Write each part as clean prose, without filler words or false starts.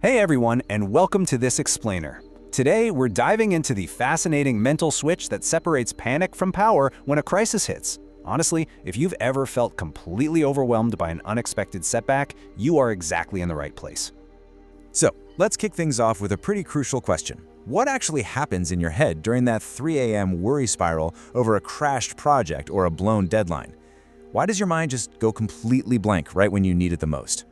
Hey everyone, and welcome to this explainer. Today, we're diving into the fascinating mental switch that separates panic from power when a crisis hits. Honestly, if you've ever felt completely overwhelmed by an unexpected setback, you are exactly in the right place. So, let's kick things off with a pretty crucial question. What actually happens in your head during that 3 a.m. worry spiral over a crashed project or a blown deadline? Why does your mind just go completely blank right when you need it the most?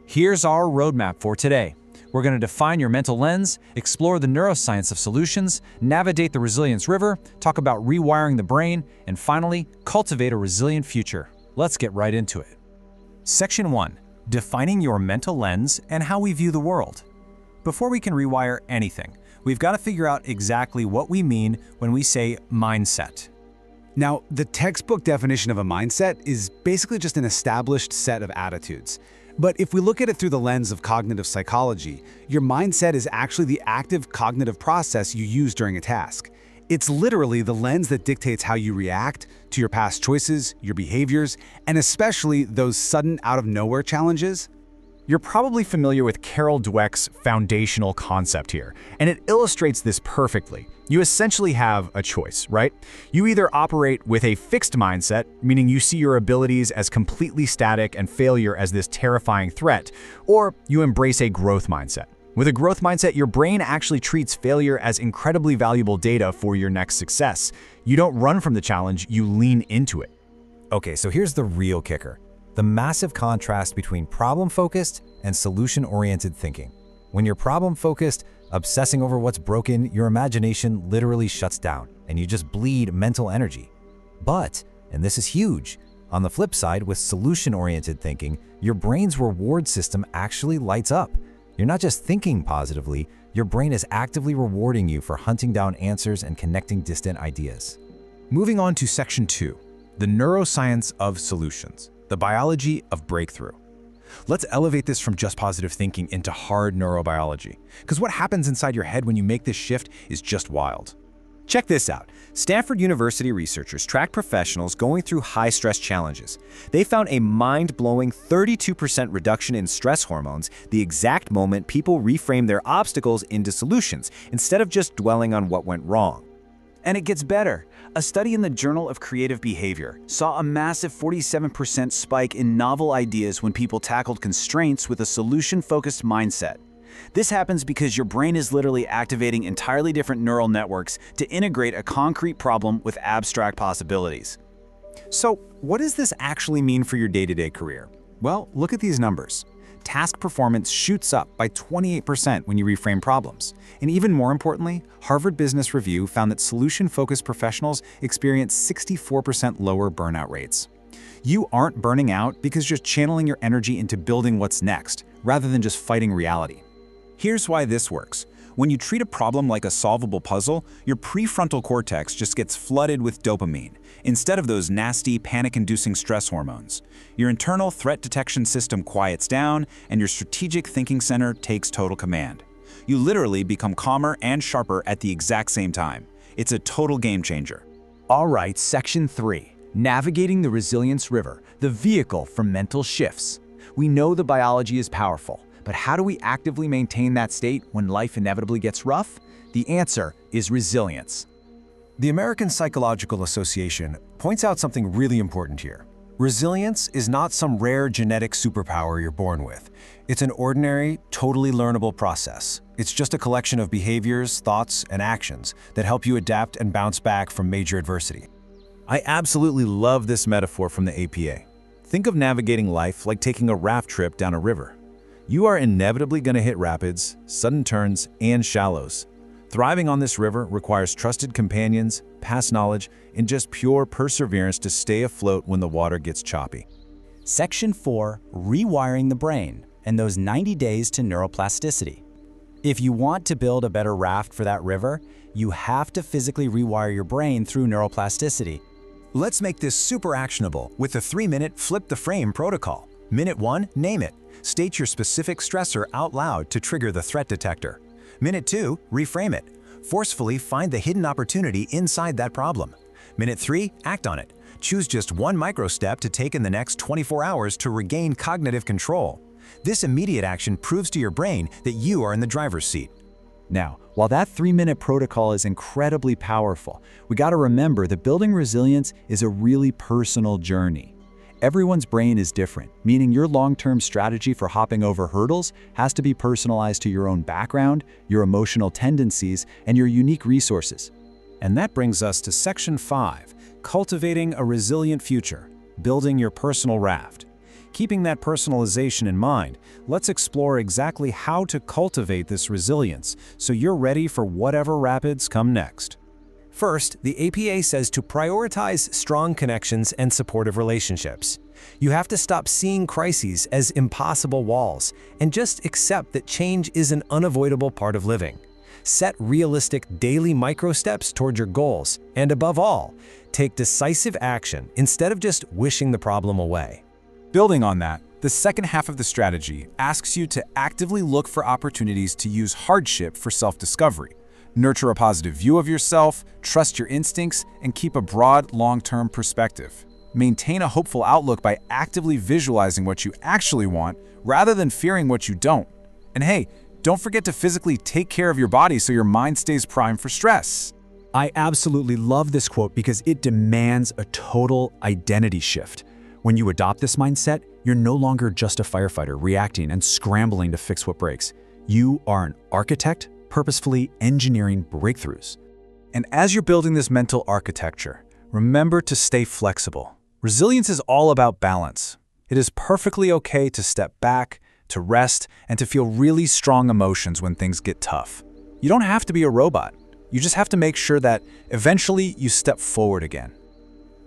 Here's our roadmap for today. We're going to define your mental lens, explore the neuroscience of solutions, navigate the resilience river, talk about rewiring the brain, and finally, cultivate a resilient future. Let's get right into it. Section 1. Defining your mental lens and how we view the world. Before we can rewire anything, we've got to figure out exactly what we mean when we say mindset. Now, the textbook definition of a mindset is basically just an established set of attitudes. But if we look at it through the lens of cognitive psychology, your mindset is actually the active cognitive process you use during a task. It's literally the lens that dictates how you react to your past choices, your behaviors, and especially those sudden out-of-nowhere challenges. You're probably familiar with Carol Dweck's foundational concept here, and it illustrates this perfectly. You essentially have a choice, right? You either operate with a fixed mindset, meaning you see your abilities as completely static and failure as this terrifying threat, or you embrace a growth mindset. With a growth mindset, your brain actually treats failure as incredibly valuable data for your next success. You don't run from the challenge, you lean into it. Okay, so here's the real kicker. The massive contrast between problem-focused and solution-oriented thinking. When you're problem-focused, obsessing over what's broken, your imagination literally shuts down, and you just bleed mental energy. But, and this is huge, on the flip side, with solution-oriented thinking, your brain's reward system actually lights up. You're not just thinking positively, your brain is actively rewarding you for hunting down answers and connecting distant ideas. Moving on to Section 2, the neuroscience of solutions. The biology of breakthrough. Let's elevate this from just positive thinking into hard neurobiology, because what happens inside your head when you make this shift is just wild. Check this out. Stanford University researchers tracked professionals going through high-stress challenges. They found a mind-blowing 32% reduction in stress hormones the exact moment people reframe their obstacles into solutions, instead of just dwelling on what went wrong. And it gets better. A study in the Journal of Creative Behavior saw a massive 47% spike in novel ideas when people tackled constraints with a solution-focused mindset. This happens because your brain is literally activating entirely different neural networks to integrate a concrete problem with abstract possibilities. So, what does this actually mean for your day-to-day career? Well, look at these numbers. Task performance shoots up by 28% when you reframe problems. And even more importantly, Harvard Business Review found that solution-focused professionals experience 64% lower burnout rates. You aren't burning out because you're channeling your energy into building what's next, rather than just fighting reality. Here's why this works. When you treat a problem like a solvable puzzle, your prefrontal cortex just gets flooded with dopamine, instead of those nasty, panic-inducing stress hormones. Your internal threat detection system quiets down, and your strategic thinking center takes total command. You literally become calmer and sharper at the exact same time. It's a total game changer. All right, Section 3. Navigating the resilience river, the vehicle for mental shifts. We know the biology is powerful. But how do we actively maintain that state when life inevitably gets rough? The answer is resilience. The American Psychological Association points out something really important here. Resilience is not some rare genetic superpower you're born with. It's an ordinary, totally learnable process. It's just a collection of behaviors, thoughts, and actions that help you adapt and bounce back from major adversity. I absolutely love this metaphor from the APA. Think of navigating life like taking a raft trip down a river. You are inevitably going to hit rapids, sudden turns, and shallows. Thriving on this river requires trusted companions, past knowledge, and just pure perseverance to stay afloat when the water gets choppy. Section 4. Rewiring the brain. and those 90 days to neuroplasticity. If you want to build a better raft for that river, you have to physically rewire your brain through neuroplasticity. Let's make this super actionable with the 3-minute Flip the Frame protocol. Minute 1, name it. State your specific stressor out loud to trigger the threat detector. Minute 2, reframe it. Forcefully find the hidden opportunity inside that problem. Minute 3, act on it. Choose just one micro step to take in the next 24 hours to regain cognitive control. This immediate action proves to your brain that you are in the driver's seat. Now, while that 3-minute protocol is incredibly powerful, we got to remember that building resilience is a really personal journey. Everyone's brain is different, meaning your long-term strategy for hopping over hurdles has to be personalized to your own background, your emotional tendencies, and your unique resources. And that brings us to Section 5, Cultivating a Resilient Future, Building Your Personal Raft. Keeping that personalization in mind, let's explore exactly how to cultivate this resilience so you're ready for whatever rapids come next. First, the APA says to prioritize strong connections and supportive relationships. You have to stop seeing crises as impossible walls and just accept that change is an unavoidable part of living. Set realistic daily micro steps toward your goals, and above all, take decisive action instead of just wishing the problem away. Building on that, the second half of the strategy asks you to actively look for opportunities to use hardship for self-discovery. Nurture a positive view of yourself, trust your instincts, and keep a broad, long-term perspective. Maintain a hopeful outlook by actively visualizing what you actually want rather than fearing what you don't. And hey, don't forget to physically take care of your body so your mind stays primed for stress. I absolutely love this quote because it demands a total identity shift. When you adopt this mindset, you're no longer just a firefighter reacting and scrambling to fix what breaks. You are an architect purposefully engineering breakthroughs. And as you're building this mental architecture, remember to stay flexible. Resilience is all about balance. It is perfectly okay to step back, to rest, and to feel really strong emotions when things get tough. You don't have to be a robot. You just have to make sure that eventually you step forward again.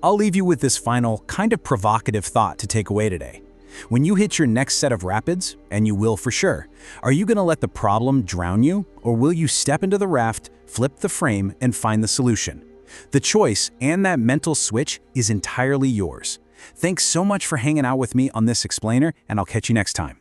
I'll leave you with this final, kind of provocative thought to take away today. When you hit your next set of rapids, and you will for sure, are you going to let the problem drown you, or will you step into the raft, flip the frame, and find the solution? The choice and that mental switch is entirely yours. Thanks so much for hanging out with me on this explainer, and I'll catch you next time.